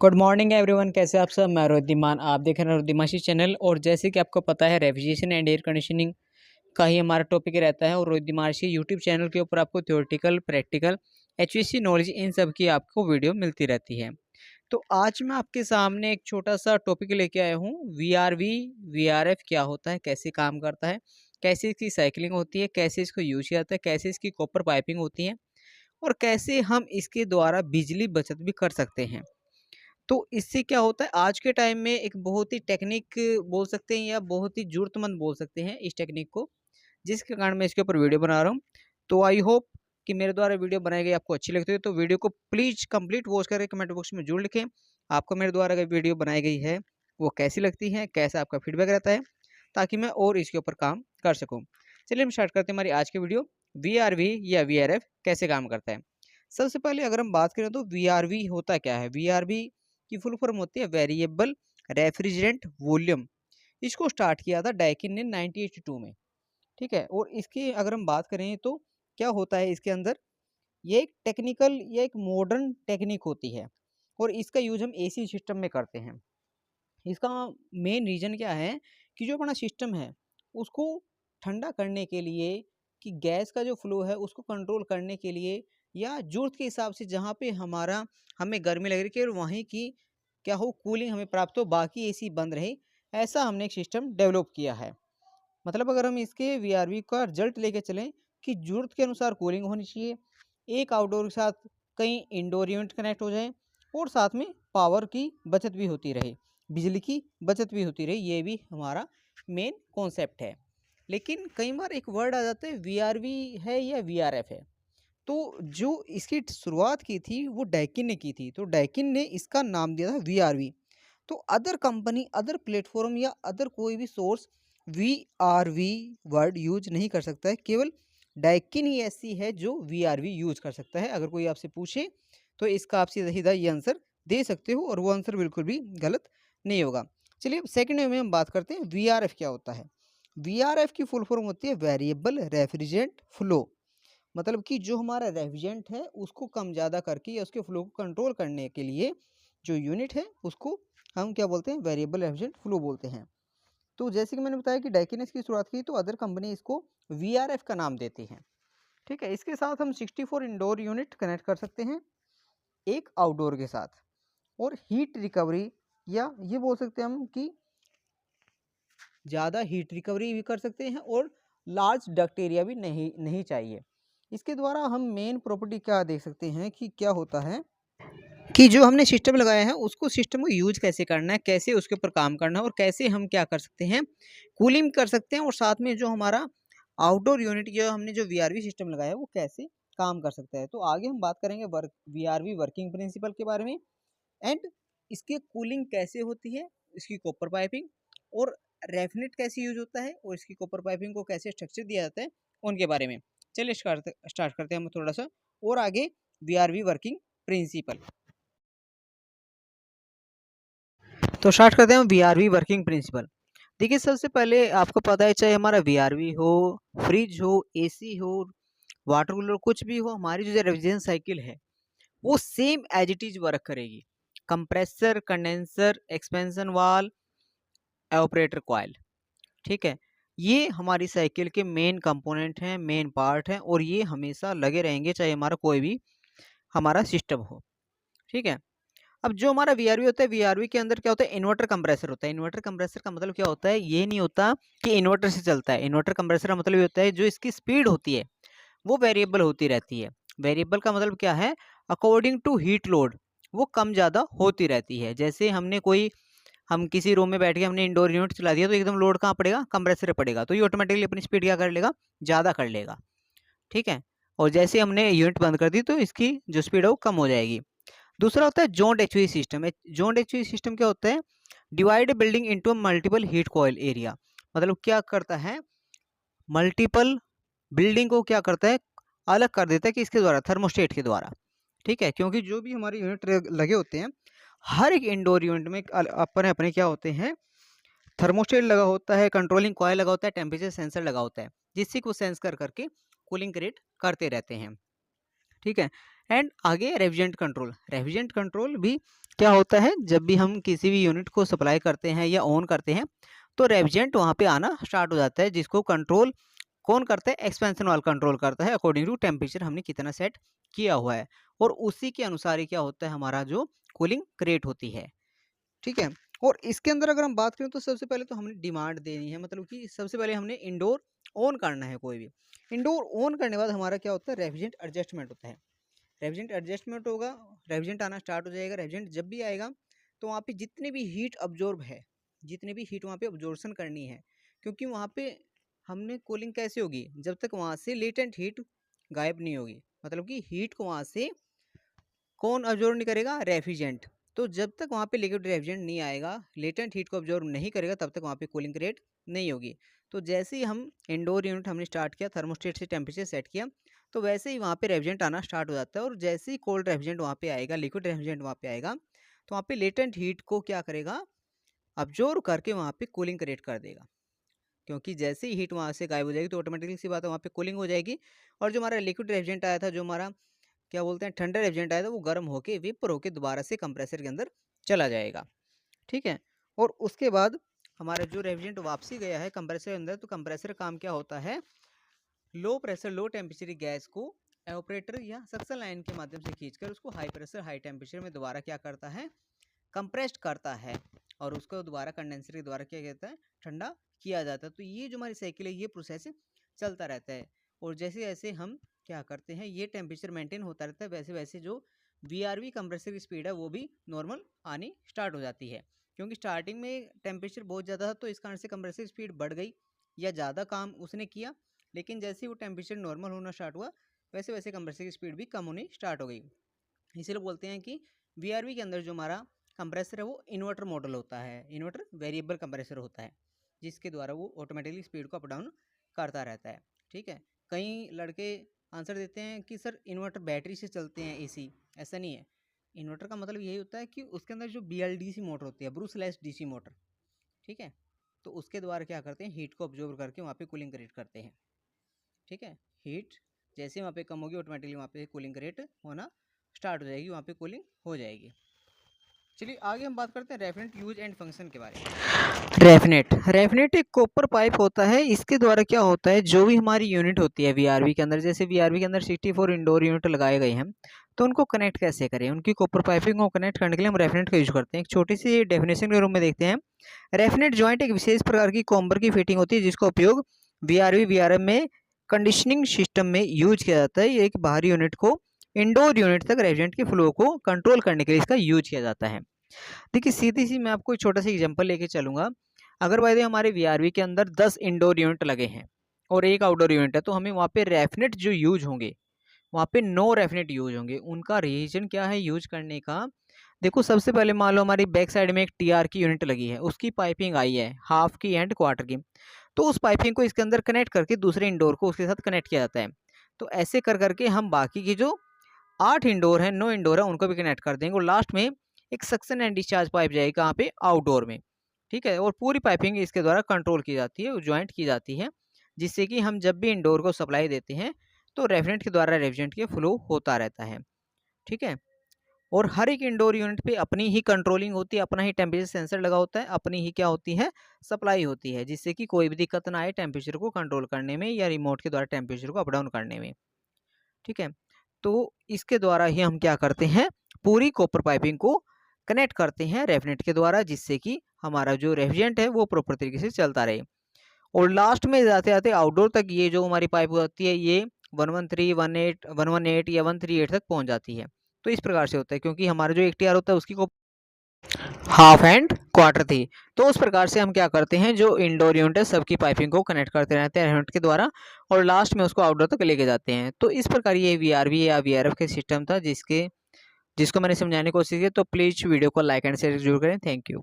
Good morning everyone, कैसे आप सब। मैं रोहित, आप देख रहे हैं रोहित चैनल। और जैसे कि आपको पता है, रेफ्रिजरेशन एंड एयर कंडीशनिंग का ही हमारा टॉपिक रहता है। और रोहित यूट्यूब चैनल के ऊपर आपको theoretical, practical, HVAC knowledge in सब की आपको वीडियो मिलती रहती है। तो आज मैं आपके सामने एक छोटा सा टॉपिक लेके आया हूँ। वीआरएफ क्या होता है, कैसे काम करता है, कैसे इसकी साइकिलिंग होती है, कैसे इसको यूज किया जाता है, कैसे इसकी कॉपर पाइपिंग होती है और कैसे हम इसके द्वारा बिजली बचत भी कर सकते हैं। तो इससे क्या होता है, आज के टाइम में एक बहुत ही टेक्निक बोल सकते हैं या बहुत ही ज़रूरतमंद बोल सकते हैं इस टेक्निक को, जिसके कारण मैं इसके ऊपर वीडियो बना रहा हूँ। तो आई होप कि मेरे द्वारा वीडियो बनाई गई आपको अच्छी लगती है। तो वीडियो को प्लीज़ कंप्लीट वॉच करके कमेंट बॉक्स में जरूर लिखें आपको मेरे द्वारा अगर वीडियो बनाई गई है वो कैसी लगती है, कैसा आपका फीडबैक रहता है, ताकि मैं और इसके ऊपर काम कर सकूँ। चलिए हम स्टार्ट करते हैं हमारी आज की वीडियो। वी या वी कैसे काम करता है। सबसे पहले अगर हम बात करें तो वी होता क्या है। वी की फुल फॉर्म होती है वेरिएबल रेफ्रिजरेंट वॉल्यूम। इसको स्टार्ट किया था डाइकिन ने 1982 में। ठीक है, और इसकी अगर हम बात करें तो क्या होता है इसके अंदर, ये एक टेक्निकल या एक मॉडर्न टेक्निक होती है और इसका यूज हम एसी सिस्टम में करते हैं। इसका मेन रीज़न क्या है कि जो अपना सिस्टम है उसको ठंडा करने के लिए, कि गैस का जो फ्लो है उसको कंट्रोल करने के लिए, या ज़रूरत के हिसाब से जहाँ पे हमें गर्मी लग रही है और वहीं की क्या हो कूलिंग हमें प्राप्त हो, बाकी एसी बंद रहे, ऐसा हमने एक सिस्टम डेवलप किया है। मतलब अगर हम इसके वीआरवी का रिजल्ट लेके चलें कि ज़रूरत के अनुसार कूलिंग होनी चाहिए, एक आउटडोर के साथ कई इंडोर यूनिट कनेक्ट हो जाएं और साथ में पावर की बचत भी होती रहे, बिजली की बचत भी होती रहे, ये भी हमारा मेन कॉन्सेप्ट है। लेकिन कई बार एक वर्ड आ जाता है, वीआरवी है या वीआरएफ है। तो जो इसकी शुरुआत की थी वो डाइकिन ने की थी, तो डाइकिन ने इसका नाम दिया था वीआरवी। तो अदर कंपनी, अदर प्लेटफॉर्म या अदर कोई भी सोर्स वी वर्ड यूज नहीं कर सकता है। केवल डाइकिन ही ऐसी है जो वी यूज कर सकता है। अगर कोई आपसे पूछे तो इसका आप सीधा सीधा ये आंसर दे सकते हो और वो आंसर बिल्कुल भी गलत नहीं होगा। चलिए अब सेकंड में हम बात करते हैं वी क्या होता है। वी की फुल फॉर्म होती है वेरिएबल रेफ्रिजरेंट फ्लो। मतलब कि जो हमारा रेफ्रिजरेंट है उसको कम ज़्यादा करके या उसके फ्लो को कंट्रोल करने के लिए जो यूनिट है उसको हम क्या बोलते हैं, वेरिएबल रेफ्रिजरेंट फ्लो बोलते हैं। तो जैसे कि मैंने बताया कि डाइकिन की शुरुआत की, तो अदर कंपनी इसको वीआरएफ का नाम देती हैं। ठीक है, इसके साथ हम 64 इंडोर यूनिट कनेक्ट कर सकते हैं एक आउटडोर के साथ, और हीट रिकवरी, या ये बोल सकते हैं हम कि ज़्यादा हीट रिकवरी भी कर सकते हैं और लार्ज डक्ट एरिया भी नहीं चाहिए। इसके द्वारा हम मेन प्रॉपर्टी क्या देख सकते हैं कि क्या होता है कि जो हमने सिस्टम लगाया है उसको, सिस्टम को यूज कैसे करना है, कैसे उसके ऊपर काम करना है और कैसे हम क्या कर सकते हैं, कूलिंग कर सकते हैं, और साथ में जो हमारा आउटडोर यूनिट जो हमने जो वीआरवी सिस्टम लगाया है वो कैसे काम कर सकता है। तो आगे हम बात करेंगे वीआरवी वर्किंग प्रिंसिपल के बारे में, एंड इसकी कूलिंग कैसे होती है, इसकी कॉपर पाइपिंग, और रेफनेट कैसे यूज होता है और इसकी कॉपर पाइपिंग को कैसे स्ट्रक्चर दिया जाता है, उनके बारे में। चलिए स्टार्ट करते हैं हम थोड़ा सा और आगे वीआरवी वर्किंग प्रिंसिपल। तो स्टार्ट करते हैं हम वीआरवी वर्किंग प्रिंसिपल। देखिए सबसे पहले आपको पता है, चाहे हमारा वीआरवी हो, फ्रिज हो, एसी हो, वाटर कूलर, कुछ भी हो, हमारी जो रेफ्रिजरेशन साइकिल है वो same as it is work करेगी। Compressor, condenser, expansion valve, operator coil. ठीक है, ये हमारी साइकिल के मेन कंपोनेंट हैं, मेन पार्ट हैं, और ये हमेशा लगे रहेंगे चाहे हमारा कोई भी हमारा सिस्टम हो। ठीक है, अब जो हमारा वीआरवी होता है, वीआरवी के अंदर क्या होता है, इन्वर्टर कंप्रेसर होता है। इन्वर्टर कंप्रेसर का मतलब क्या होता है, ये नहीं होता कि इन्वर्टर से चलता है। इन्वर्टर कंप्रेसर का मतलब ये होता है जो इसकी स्पीड होती है वो वेरिएबल होती रहती है। वेरिएबल का मतलब क्या है, अकॉर्डिंग टू हीट लोड वो कम ज़्यादा होती रहती है। जैसे हम किसी रूम में बैठ के हमने इंडोर यूनिट चला दिया तो एकदम लोड कहाँ पड़ेगा, कंप्रेसर पड़ेगा, तो ये ऑटोमेटिकली अपनी स्पीड क्या कर लेगा, ज़्यादा कर लेगा। ठीक है, और जैसे हमने यूनिट बंद कर दी तो इसकी जो स्पीड है वो कम हो जाएगी। दूसरा होता है zoned HV system. Zoned HV system क्या होता है, divide building into multiple heat coil area. मतलब क्या करता है, मल्टीपल बिल्डिंग को क्या करता है, अलग कर देता है, कि इसके द्वारा, थर्मोस्टेट के द्वारा। ठीक है, क्योंकि जो भी हमारे यूनिट लगे होते हैं, हर एक इंडोर यूनिट में अपने अपने क्या होते हैं, थर्मोस्टेट लगा होता है, कंट्रोलिंग कॉइल लगा होता है, टेम्परेचर सेंसर लगा होता है, जिससे को सेंस करके कूलिंग क्रिएट करते रहते हैं। ठीक है, एंड आगे रेफ्रिजरेंट कंट्रोल। रेफ्रिजरेंट कंट्रोल भी क्या होता है, जब भी हम किसी भी यूनिट को सप्लाई करते हैं या ऑन करते हैं तो रेफ्रिजरेंट वहाँ पे आना स्टार्ट हो जाता है, जिसको कंट्रोल कौन करता है, एक्सपेंशन वाल्व कंट्रोल करता है अकॉर्डिंग टू टेम्परेचर हमने कितना सेट किया हुआ है, और उसी के अनुसार ही क्या होता है, हमारा जो कूलिंग क्रिएट होती है। ठीक है। और इसके अंदर अगर हम बात करें तो सबसे पहले तो हमने डिमांड देनी है, मतलब कि सबसे पहले हमने इंडोर ऑन करना है। कोई भी इंडोर ऑन करने के बाद हमारा क्या होता है, रेफ्रिजरेंट एडजस्टमेंट होता है। रेफ्रिजरेंट एडजस्टमेंट होगा, रेफ्रिजरेंट आना स्टार्ट हो जाएगा। रेफ्रिजरेंट जब भी आएगा तो वहाँ पे जितने भी हीट अब्जॉर्ब है, जितने भी हीट वहाँ पे अब्जॉर्प्शन करनी है, क्योंकि वहाँ पे हमने कूलिंग कैसे होगी, जब तक वहाँ से लेटेंट हीट गायब नहीं होगी, मतलब कि हीट को वहाँ से कौन अब्जॉर्व नहीं करेगा, रेफ्रिजरेंट। तो जब तक वहाँ पे लिक्विड रेफ्रिजरेंट नहीं आएगा, लेटेंट हीट को अब्जॉर्व नहीं करेगा, तब तक वहाँ पे कूलिंग रेट नहीं होगी। तो जैसे ही हम इंडोर यूनिट हमने स्टार्ट किया, थर्मोस्टेट से टेम्परेचर सेट किया, तो वैसे ही वहाँ पे रेफ्रिजरेंट आना स्टार्ट हो जाता है। और जैसे ही कोल्ड रेफ्रिजरेंट वहाँ पे आएगा, लिक्विड रेफ्रिजरेंट वहाँ पे आएगा, तो वहाँ पे लेटेंट हीट को क्या करेगा, अब्जॉर्व करके वहाँ पे कूलिंग क्रिएट कर देगा। क्योंकि जैसे ही हीट वहाँ से गायब हो जाएगी तो ऑटोमेटिकली सी बात है, वहाँ पे कूलिंग हो जाएगी। और जो हमारा लिक्विड रेफ्रिजरेंट आया था, जो हमारा क्या बोलते हैं ठंडा रेफ्रिजरेंट आया था, वो गर्म होके वेपर होके दोबारा से कंप्रेसर के अंदर चला जाएगा। ठीक है। और उसके बाद हमारा जो रेफ्रिजरेंट वापसी गया है कंप्रेसर के अंदर, तो कंप्रेसर काम क्या होता है, low pressure low temperature gas को एवापोरेटर या सक्शन लाइन के माध्यम से खींचकर उसको हाई प्रेशर हाई टेम्परेचर में दोबारा क्या करता है, कंप्रेस्ड करता है, और उसको दोबारा कंडेंसर के द्वारा क्या कहता है, ठंडा किया जाता है। तो ये जो हमारी साइकिल है, ये प्रोसेस चलता रहता है। और जैसे जैसे हम क्या करते हैं, ये टेम्परेचर मेंटेन होता रहता है, वैसे वैसे जो वीआरवी कंप्रेसर की स्पीड है वो भी नॉर्मल आनी स्टार्ट हो जाती है। क्योंकि स्टार्टिंग में टेम्परेचर बहुत ज़्यादा था, तो इस कारण से कंप्रेसर स्पीड बढ़ गई या ज़्यादा काम उसने किया। लेकिन जैसे ही वो टेम्परेचर नॉर्मल होना स्टार्ट हुआ, वैसे वैसे कंप्रेसर की स्पीड भी कम होनी स्टार्ट हो गई। इसीलिए बोलते हैं कि वीआरवी के अंदर जो हमारा कंप्रेसर है वो इन्वर्टर मॉडल होता है, इन्वर्टर वेरिएबल कंप्रेसर होता है, जिसके द्वारा वो ऑटोमेटिकली स्पीड को अप डाउन करता रहता है। ठीक है। कई लड़के आंसर देते हैं कि सर इन्वर्टर बैटरी से चलते हैं एसी, ऐसा नहीं है। इन्वर्टर का मतलब यही होता है कि उसके अंदर जो BLDC मोटर होती है, ब्रूस DC मोटर, ठीक है, तो उसके द्वारा क्या करते हैं, हीट को ऑब्जॉर्व करके वहाँ पे कूलिंग क्रिएट करते हैं। ठीक है। हीट जैसे वहाँ पे कम होगी, ऑटोमेटिकली वहाँ पे कूलिंग क्रिएट होना स्टार्ट हो जाएगी, वहाँ पे कूलिंग हो जाएगी। चलिए आगे हम बात करते हैं रेफिनेट यूज एंड फंक्शन के बारे में। रेफिनेट एक कॉपर पाइप होता है। इसके द्वारा क्या होता है, जो भी हमारी यूनिट होती है वीआरवी के अंदर, जैसे वीआरवी के अंदर 64 इंडोर यूनिट लगाए गए हैं, तो उनको कनेक्ट कैसे करें, उनकी कॉपर पाइपिंग को कनेक्ट करने के लिए हम रेफिनेट का यूज करते हैं। एक छोटी सी डेफिनेशन के रूप में देखते हैं। रेफिनेट जॉइंट एक विशेष प्रकार की कॉम्बर की फिटिंग होती है, जिसका उपयोग वीआरवी वीआरएम में कंडीशनिंग सिस्टम में यूज किया जाता है। ये एक बाहरी यूनिट को इंडोर यूनिट तक रेफ्रिजरेंट के फ्लो को कंट्रोल करने के लिए इसका यूज किया जाता है। देखिए सीधी सी मैं आपको एक छोटा सा एग्जांपल लेके चलूंगा। अगर भाई हमारे वीआरवी के अंदर 10 इंडोर यूनिट लगे हैं और एक आउटडोर यूनिट है, तो हमें वहाँ पे रेफिनेट जो यूज होंगे, वहाँ पे 9 रेफिनेट यूज होंगे। उनका रीजन क्या है यूज करने का, देखो सबसे पहले मान लो हमारी बैक साइड में एक टीआर की यूनिट लगी है, उसकी पाइपिंग आई है हाफ की एंड क्वार्टर की, तो उस पाइपिंग को इसके अंदर कनेक्ट करके दूसरे इंडोर को उसके साथ कनेक्ट किया जाता है। तो ऐसे कर करके हम बाकी की जो 8 इंडोर है 9 इंडोर है उनको भी कनेक्ट कर देंगे, और लास्ट में एक सक्शन एंड डिस्चार्ज पाइप जाएगी कहाँ पे, आउटडोर में। ठीक है। और पूरी पाइपिंग इसके द्वारा कंट्रोल की जाती है, ज्वाइंट की जाती है, जिससे कि हम जब भी इंडोर को सप्लाई देते हैं तो रेफ्रिजरेंट के द्वारा रेफ्रिजरेंट के फ्लो होता रहता है। ठीक है। और हर एक इंडोर यूनिट पे अपनी ही कंट्रोलिंग होती है, अपना ही टेम्परेचर सेंसर लगा होता है, अपनी ही क्या होती है, सप्लाई होती है, जिससे कि कोई भी दिक्कत ना आए टेम्परेचर को कंट्रोल करने में या रिमोट के द्वारा टेम्परेचर को अप डाउन करने में। ठीक है। तो इसके द्वारा ही हम क्या करते हैं, पूरी कॉपर पाइपिंग को कनेक्ट करते हैं रेफिनेट के द्वारा, जिससे कि हमारा जो रेफ्रिजरेंट है वो प्रॉपर तरीके से चलता रहे। और लास्ट में जाते जाते आउटडोर तक ये जो हमारी पाइप होती है, ये 113, 18, 118 या 138 तक पहुंच जाती है। तो इस प्रकार से होता है, क्योंकि हमारा जो एक टीआर होता है उसकी को हाफ एंड क्वार्टर थी। तो उस प्रकार से हम क्या करते हैं, जो इंडोर यूनिट है सबकी पाइपिंग को कनेक्ट करते रहते हैं रेफिनेट के द्वारा, और लास्ट में उसको आउटडोर तक लेके जाते हैं। तो इस प्रकार ये वीआरवी या वीआरएफ का सिस्टम था, जिसको मैंने समझाने की कोशिश की। तो प्लीज़ वीडियो को लाइक एंड शेयर जरूर करें। Thank you.